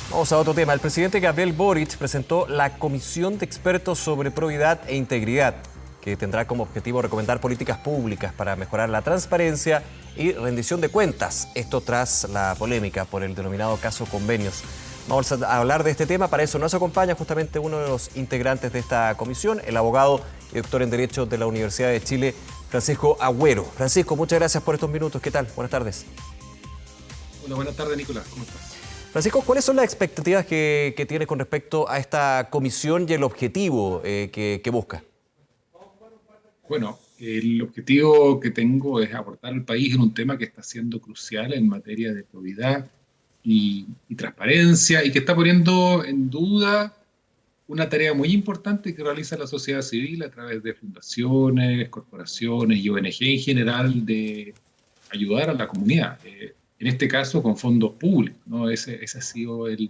Vamos a otro tema. El presidente Gabriel Boric presentó la Comisión de Expertos sobre Probidad e Integridad, que tendrá como objetivo recomendar políticas públicas para mejorar la transparencia y rendición de cuentas. Esto tras la polémica por el denominado caso Convenios. Vamos a hablar de este tema. Para eso nos acompaña justamente uno de los integrantes de esta comisión, el abogado y doctor en Derecho de la Universidad de Chile, Francisco Agüero. Francisco, muchas gracias por estos minutos. ¿Qué tal? Buenas tardes. Hola, buenas tardes, Nicolás. ¿Cómo estás? Francisco, ¿cuáles son las expectativas que tiene con respecto a esta comisión y el objetivo que busca? Bueno, el objetivo que tengo es aportar al país en un tema que está siendo crucial en materia de probidad y transparencia y que está poniendo en duda una tarea muy importante que realiza la sociedad civil a través de fundaciones, corporaciones y ONG en general de ayudar a la comunidad. En este caso con fondos públicos, ¿no? Ese ha sido el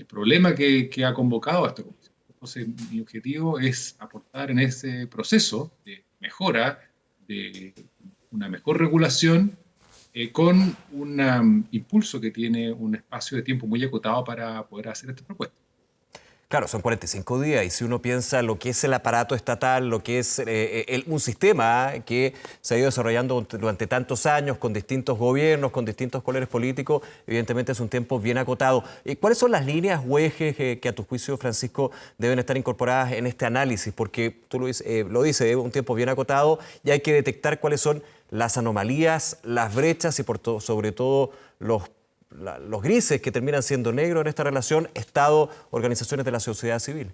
problema que ha convocado a esta comisión. Entonces, mi objetivo es aportar en ese proceso de mejora, de una mejor regulación, con un impulso que tiene un espacio de tiempo muy acotado para poder hacer esta propuesta. Claro, son 45 días y si uno piensa lo que es el aparato estatal, lo que es un sistema que se ha ido desarrollando durante tantos años con distintos gobiernos, con distintos colores políticos, evidentemente es un tiempo bien acotado. ¿Cuáles son las líneas o ejes que a tu juicio, Francisco, deben estar incorporadas en este análisis? Porque tú lo dices, es un tiempo bien acotado y hay que detectar cuáles son las anomalías, las brechas y sobre todo los grises que terminan siendo negros en esta relación Estado, organizaciones de la sociedad civil.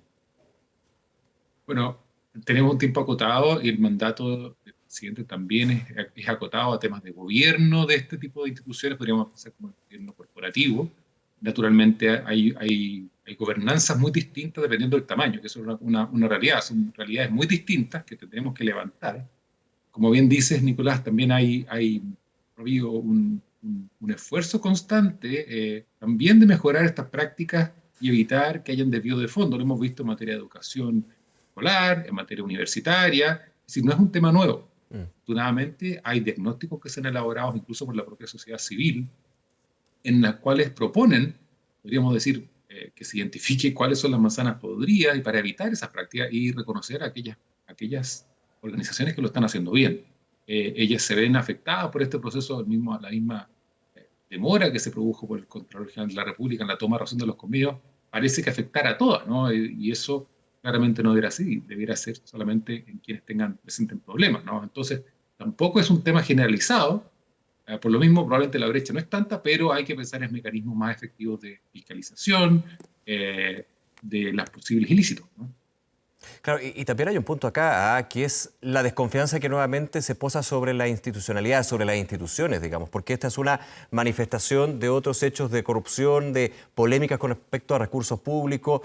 Bueno, tenemos un tiempo acotado y el mandato del presidente también es acotado a temas de gobierno de este tipo de instituciones, podríamos pensar como el gobierno corporativo. Naturalmente hay gobernanzas muy distintas dependiendo del tamaño, que eso es una realidad, son realidades muy distintas que tendremos que levantar. Como bien dices, Nicolás, también ha habido un esfuerzo constante también de mejorar estas prácticas y evitar que hayan desvío de fondo. Lo hemos visto en materia de educación escolar, en materia universitaria, es decir, no es un tema nuevo. Afortunadamente hay diagnósticos que se han elaborado incluso por la propia sociedad civil, en las cuales proponen, podríamos decir, que se identifique cuáles son las manzanas podridas y para evitar esas prácticas y reconocer a aquellas organizaciones que lo están haciendo bien. Ellas se ven afectadas por este proceso, la misma demora que se produjo por el Contralor General de la República en la toma de razón de los convenios, parece que afectara a todas, ¿no? Y eso claramente no debería ser, debería ser solamente en quienes presenten problemas, ¿no? Entonces, tampoco es un tema generalizado, por lo mismo, probablemente la brecha no es tanta, pero hay que pensar en mecanismos más efectivos de fiscalización de los posibles ilícitos, ¿no? Claro, y también hay un punto acá, que es la desconfianza que nuevamente se posa sobre la institucionalidad, sobre las instituciones, digamos, porque esta es una manifestación de otros hechos de corrupción, de polémicas con respecto a recursos públicos.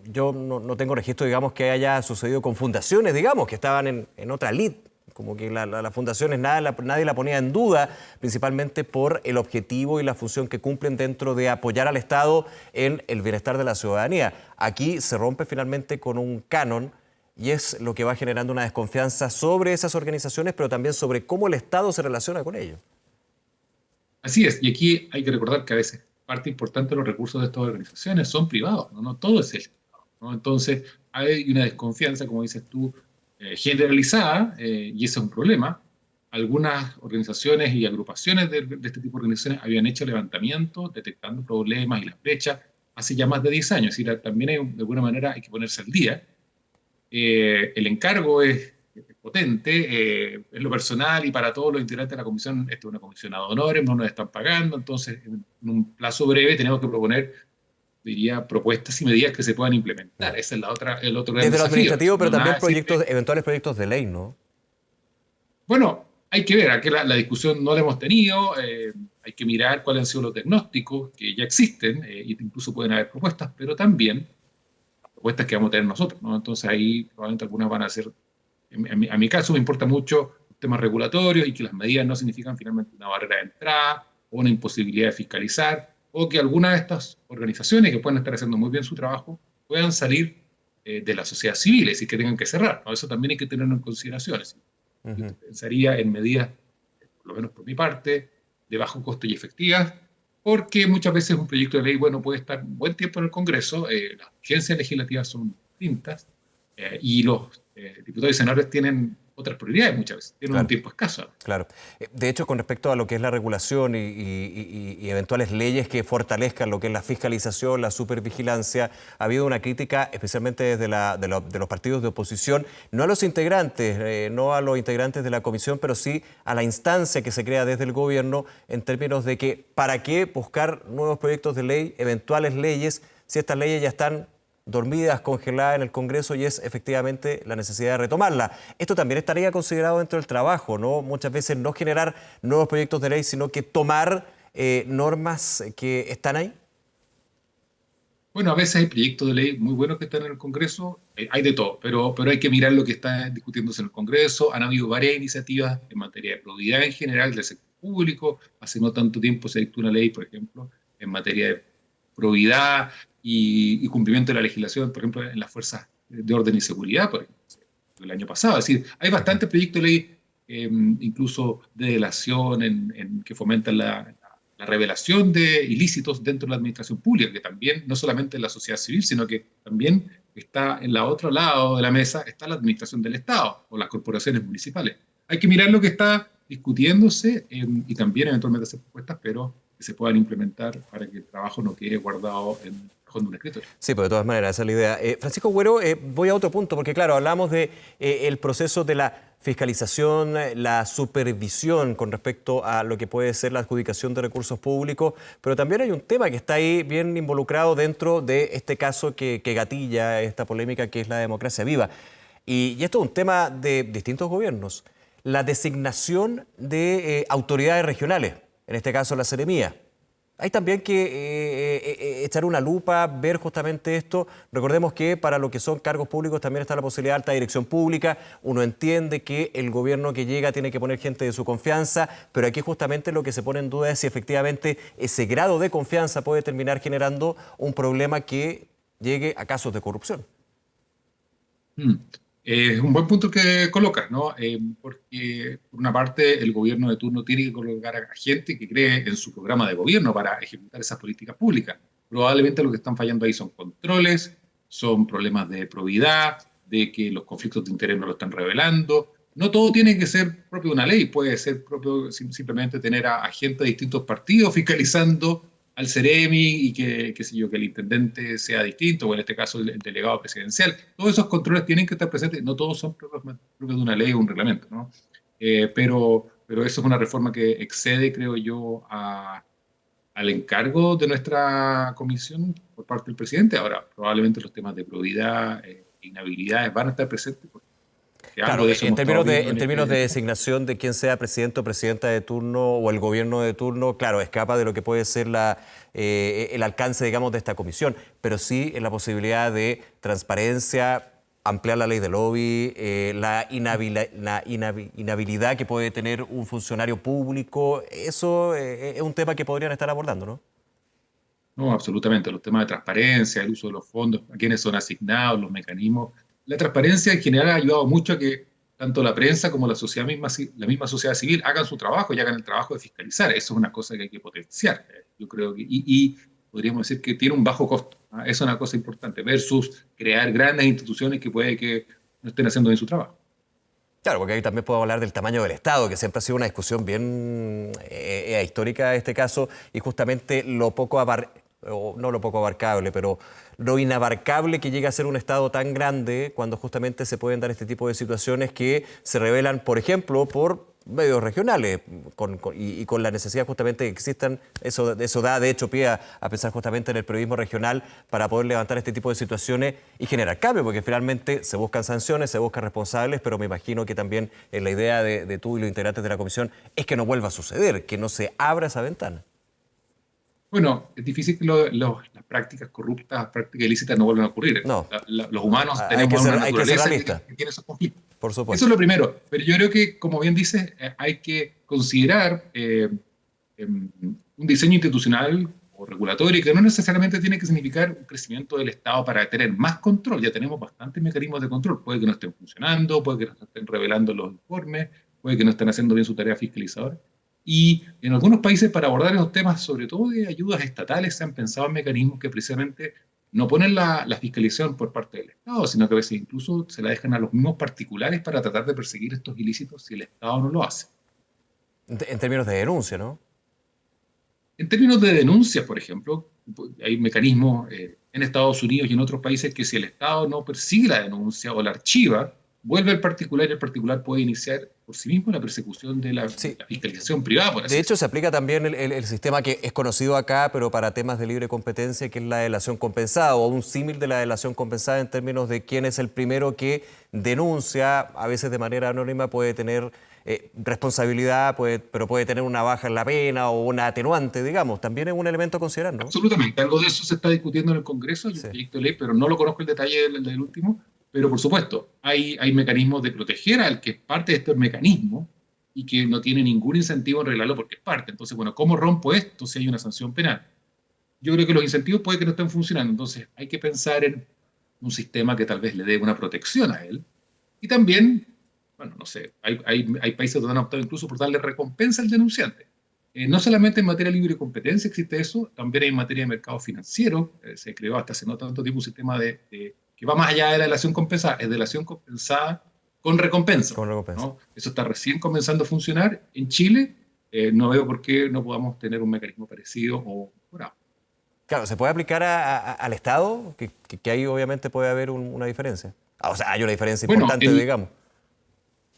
Yo no tengo registro, digamos, que haya sucedido con fundaciones, digamos, que estaban en otra lid. Como que las fundaciones nadie la ponía en duda, principalmente por el objetivo y la función que cumplen dentro de apoyar al Estado en el bienestar de la ciudadanía. Aquí se rompe finalmente con un canon y es lo que va generando una desconfianza sobre esas organizaciones, pero también sobre cómo el Estado se relaciona con ellos. Así es, y aquí hay que recordar que a veces parte importante de los recursos de estas organizaciones son privados, no, no todo es el Estado, ¿no? Entonces hay una desconfianza, como dices tú, generalizada, y ese es un problema. Algunas organizaciones y agrupaciones de este tipo de organizaciones habían hecho levantamientos detectando problemas y las brechas hace ya más de 10 años, es decir, también de alguna manera hay que ponerse al día. El encargo es potente, en lo personal y para todos los integrantes de la comisión, esta es una comisión ad honorem, no nos están pagando, entonces en un plazo breve tenemos que proponer, diría, propuestas y medidas que se puedan implementar. Ese es el otro gran Desde lo desafío. administrativo, pero No, también nada sirve. eventuales proyectos de ley, ¿no? Bueno, hay que ver, aquí la discusión no la hemos tenido, hay que mirar cuáles han sido los diagnósticos que ya existen, e incluso pueden haber propuestas, pero también propuestas que vamos a tener nosotros, ¿no? Entonces ahí probablemente algunas van a ser, a mi caso me importa mucho los temas regulatorios y que las medidas no significan finalmente una barrera de entrada o una imposibilidad de fiscalizar, o que algunas de estas organizaciones que pueden estar haciendo muy bien su trabajo puedan salir de la sociedad civil, es decir, que tengan que cerrar, ¿no? Eso también hay que tenerlo en consideración. Yo Ujú. pensaría en medidas, por lo menos por mi parte, de bajo costo y efectivas, porque muchas veces un proyecto de ley, bueno, puede estar un buen tiempo en el Congreso, las agencias legislativas son distintas, y los diputados y senadores tienen otras prioridades muchas veces, tienen un Claro. tiempo escaso. Claro. De hecho, con respecto a lo que es la regulación y eventuales leyes que fortalezcan lo que es la fiscalización, la supervigilancia, ha habido una crítica, especialmente desde de los partidos de oposición, no a los integrantes, no a los integrantes de la comisión, pero sí a la instancia que se crea desde el gobierno en términos de que para qué buscar nuevos proyectos de ley, eventuales leyes, si estas leyes ya están dormidas, congeladas en el Congreso y es efectivamente la necesidad de retomarla. Esto también estaría considerado dentro del trabajo, ¿no? Muchas veces no generar nuevos proyectos de ley, sino que tomar normas que están ahí. Bueno, a veces hay proyectos de ley muy buenos que están en el Congreso, hay de todo, pero hay que mirar lo que está discutiéndose en el Congreso. Han habido varias iniciativas en materia de probidad en general del sector público. Hace no tanto tiempo se dictó una ley, por ejemplo, en materia de probidad y cumplimiento de la legislación, por ejemplo, en las fuerzas de orden y seguridad, por ejemplo, el año pasado. Es decir, hay bastantes proyectos de ley, incluso de delación, que fomentan la revelación de ilícitos dentro de la administración pública, que también, no solamente en la sociedad civil, sino que también está en el otro lado de la mesa, está la administración del Estado o las corporaciones municipales. Hay que mirar lo que está discutiéndose y también eventualmente hacer propuestas, pero que se puedan implementar para que el trabajo no quede guardado en el cajón de un escritorio. Sí, pero de todas maneras, esa es la idea. Francisco Güero, voy a otro punto, porque claro, hablamos de el proceso de la fiscalización, la supervisión con respecto a lo que puede ser la adjudicación de recursos públicos, pero también hay un tema que está ahí bien involucrado dentro de este caso que gatilla esta polémica, que es la democracia viva. Y esto es un tema de distintos gobiernos. La designación de autoridades regionales, en este caso la Seremía. Hay también que echar una lupa, ver justamente esto. Recordemos que para lo que son cargos públicos también está la posibilidad de alta dirección pública. Uno entiende que el gobierno que llega tiene que poner gente de su confianza, pero aquí justamente lo que se pone en duda es si efectivamente ese grado de confianza puede terminar generando un problema que llegue a casos de corrupción. Mm. Es un buen punto que colocas, ¿no? Porque, por una parte, el gobierno de turno tiene que colocar a gente que cree en su programa de gobierno para ejecutar esas políticas públicas. Probablemente lo que están fallando ahí son controles, son problemas de probidad, de que los conflictos de interés no lo están revelando. No todo tiene que ser propio de una ley, puede ser propio simplemente tener a gente de distintos partidos fiscalizando al Ceremi y que, qué sé yo, que el intendente sea distinto, o en este caso el delegado presidencial. Todos esos controles tienen que estar presentes, no todos son propios de una ley o un reglamento, ¿no? Pero eso es una reforma que excede, creo yo, al encargo de nuestra comisión por parte del presidente. Ahora, probablemente los temas de probidad e inhabilidades van a estar presentes, porque algo Claro, de eso hemos estado viendo en términos de designación de quién sea presidente o presidenta de turno o el gobierno de turno, claro, escapa de lo que puede ser el alcance, digamos, de esta comisión, pero sí en la posibilidad de transparencia, ampliar la ley de lobby, la inhabilidad que puede tener un funcionario público, eso es un tema que podrían estar abordando, ¿no? No, absolutamente. Los temas de transparencia, el uso de los fondos, a quiénes son asignados, los mecanismos. La transparencia en general ha ayudado mucho a que tanto la prensa como la sociedad misma, la misma sociedad civil hagan su trabajo y hagan el trabajo de fiscalizar. Eso es una cosa que hay que potenciar. Yo creo que, y podríamos decir que tiene un bajo costo. ¿Ah? Eso es una cosa importante, versus crear grandes instituciones que puede que no estén haciendo bien su trabajo. Claro, porque ahí también puedo hablar del tamaño del Estado, que siempre ha sido una discusión bien histórica en este caso, y justamente no lo poco abarcable, pero lo inabarcable que llega a ser un Estado tan grande cuando justamente se pueden dar este tipo de situaciones que se revelan, por ejemplo, por medios regionales y con la necesidad justamente que existan, eso da de hecho pie a pensar justamente en el periodismo regional para poder levantar este tipo de situaciones y generar cambio, porque finalmente se buscan sanciones, se buscan responsables, pero me imagino que también la idea de tú y los integrantes de la comisión es que no vuelva a suceder, que no se abra esa ventana. Bueno, es difícil que las prácticas corruptas, las prácticas ilícitas no vuelvan a ocurrir. No, Los humanos hay que tenemos una hay que ser naturaleza realista, que tiene esos conflictos. por Eso supuesto. es lo primero. Pero yo creo que, como bien dices, hay que considerar un diseño institucional o regulatorio que no necesariamente tiene que significar un crecimiento del Estado para tener más control. Ya tenemos bastantes mecanismos de control. Puede que no estén funcionando, puede que no estén revelando los informes, puede que no estén haciendo bien su tarea fiscalizadora. Y en algunos países para abordar esos temas, sobre todo de ayudas estatales, se han pensado en mecanismos que precisamente no ponen la fiscalización por parte del Estado, sino que a veces incluso se la dejan a los mismos particulares para tratar de perseguir estos ilícitos si el Estado no lo hace. En términos de denuncia, ¿no? En términos de denuncias, por ejemplo, hay mecanismos en Estados Unidos y en otros países que si el Estado no persigue la denuncia o la archiva, vuelve al particular y el particular puede iniciar por sí mismo la persecución de Sí. la fiscalización privada, por así De hecho, decirlo. se aplica también el sistema que es conocido acá, pero para temas de libre competencia, que es la delación compensada, o un símil de la delación compensada en términos de quién es el primero que denuncia, a veces de manera anónima puede tener responsabilidad, pero puede tener una baja en la pena o una atenuante, digamos. También es un elemento a considerar, ¿no? Absolutamente, algo de eso se está discutiendo en el Congreso, hay un Sí. proyecto de ley, pero no lo conozco el detalle del último, pero por supuesto, hay mecanismos de proteger al que es parte de estos mecanismos y que no tiene ningún incentivo en arreglarlo porque es parte. Entonces, bueno, ¿cómo rompo esto si hay una sanción penal? Yo creo que los incentivos puede que no estén funcionando, entonces hay que pensar en un sistema que tal vez le dé una protección a él. Y también, bueno, no sé, hay países donde han optado incluso por darle recompensa al denunciante. No solamente en materia de libre competencia existe eso, también hay en materia de mercado financiero. Se creó hasta hace no tanto tiempo un sistema que va más allá de la delación compensada, es delación compensada con recompensa, Con recompensa. ¿no? Eso está recién comenzando a funcionar en Chile. No veo por qué no podamos tener un mecanismo parecido o mejorado. Claro, ¿se puede aplicar al Estado? Que ahí obviamente puede haber una diferencia. Ah, o sea, hay una diferencia Bueno, importante, digamos.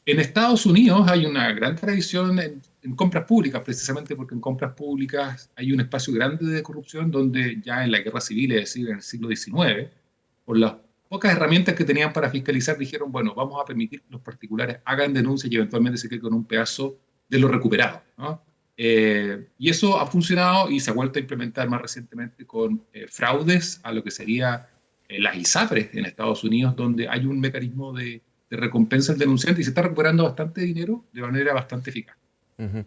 en Estados Unidos hay una gran tradición en compras públicas, precisamente porque en compras públicas hay un espacio grande de corrupción donde ya en la guerra civil, es decir, en el siglo XIX, por las pocas herramientas que tenían para fiscalizar, dijeron, bueno, vamos a permitir que los particulares hagan denuncias y eventualmente se queden con un pedazo de lo recuperado, ¿no? Y eso ha funcionado y se ha vuelto a implementar más recientemente con fraudes a lo que sería las ISAPRES en Estados Unidos, donde hay un mecanismo de recompensa al denunciante y se está recuperando bastante dinero de manera bastante eficaz, Ujú.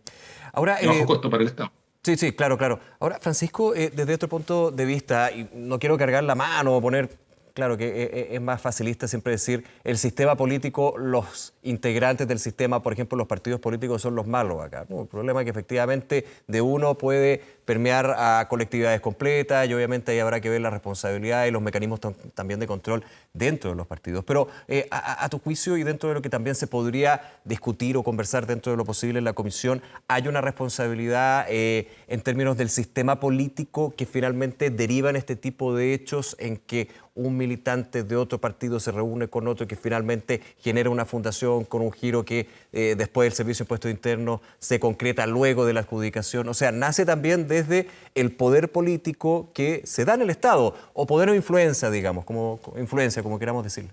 Ahora, de bajo costo para el Estado. sí, sí, claro, claro. Ahora, Francisco, desde otro punto de vista, y no quiero cargar la mano o poner, claro que es más facilista siempre decir, el sistema político, los integrantes del sistema, por ejemplo, los partidos políticos son los malos acá, ¿no? El problema es que efectivamente de uno puede permear a colectividades completas y obviamente ahí habrá que ver la responsabilidad y los mecanismos también de control dentro de los partidos. Pero a tu juicio y dentro de lo que también se podría discutir o conversar dentro de lo posible en la comisión, ¿hay una responsabilidad en términos del sistema político que finalmente deriva en este tipo de hechos en que un militante de otro partido se reúne con otro que finalmente genera una fundación con un giro que después del Servicio de Impuestos Internos se concreta luego de la adjudicación? O sea, nace también desde el poder político que se da en el Estado, o poder o influencia, digamos, como influencia, como queramos decirlo.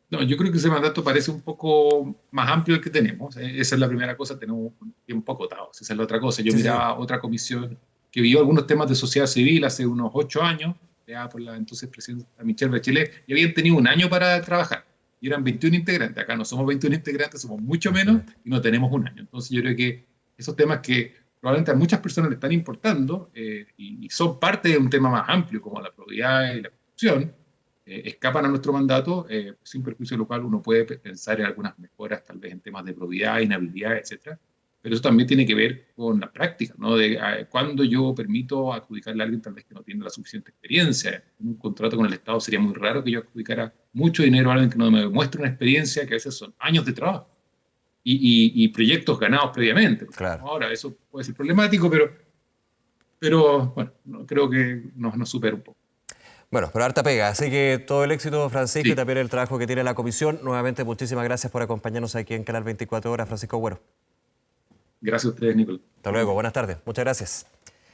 No, yo creo que ese mandato parece un poco más amplio del que tenemos. Esa es la primera cosa, tenemos un tiempo acotado. Esa es la otra cosa. Yo Sí, sí, sí. miraba otra comisión que vio algunos temas de sociedad civil hace unos 8 años, ya por la entonces presidenta Michelle Bachelet, y habían tenido un año para trabajar. Y eran 21 integrantes. Acá no somos 21 integrantes, somos mucho menos y no tenemos un año. Entonces yo creo que esos temas que probablemente a muchas personas le están importando y son parte de un tema más amplio como la probidad y la corrupción, escapan a nuestro mandato, sin perjuicio de lo cual uno puede pensar en algunas mejoras, tal vez en temas de probidad, inhabilidad, etcétera. Pero eso también tiene que ver con la práctica, ¿no? De cuando yo permito adjudicarle a alguien tal vez que no tiene la suficiente experiencia. En un contrato con el Estado sería muy raro que yo adjudicara mucho dinero a alguien que no me demuestre una experiencia que a veces son años de trabajo y proyectos ganados previamente. Claro. Ahora, eso puede ser problemático, pero bueno, no, creo que nos supera un poco. Bueno, pero harta pega. Así que todo el éxito, Francisco, y Sí, también el trabajo que tiene la comisión. Nuevamente, muchísimas gracias por acompañarnos aquí en Canal 24 Horas, Francisco Güero. gracias a ustedes, Nicolás. Hasta luego, buenas tardes. Muchas gracias.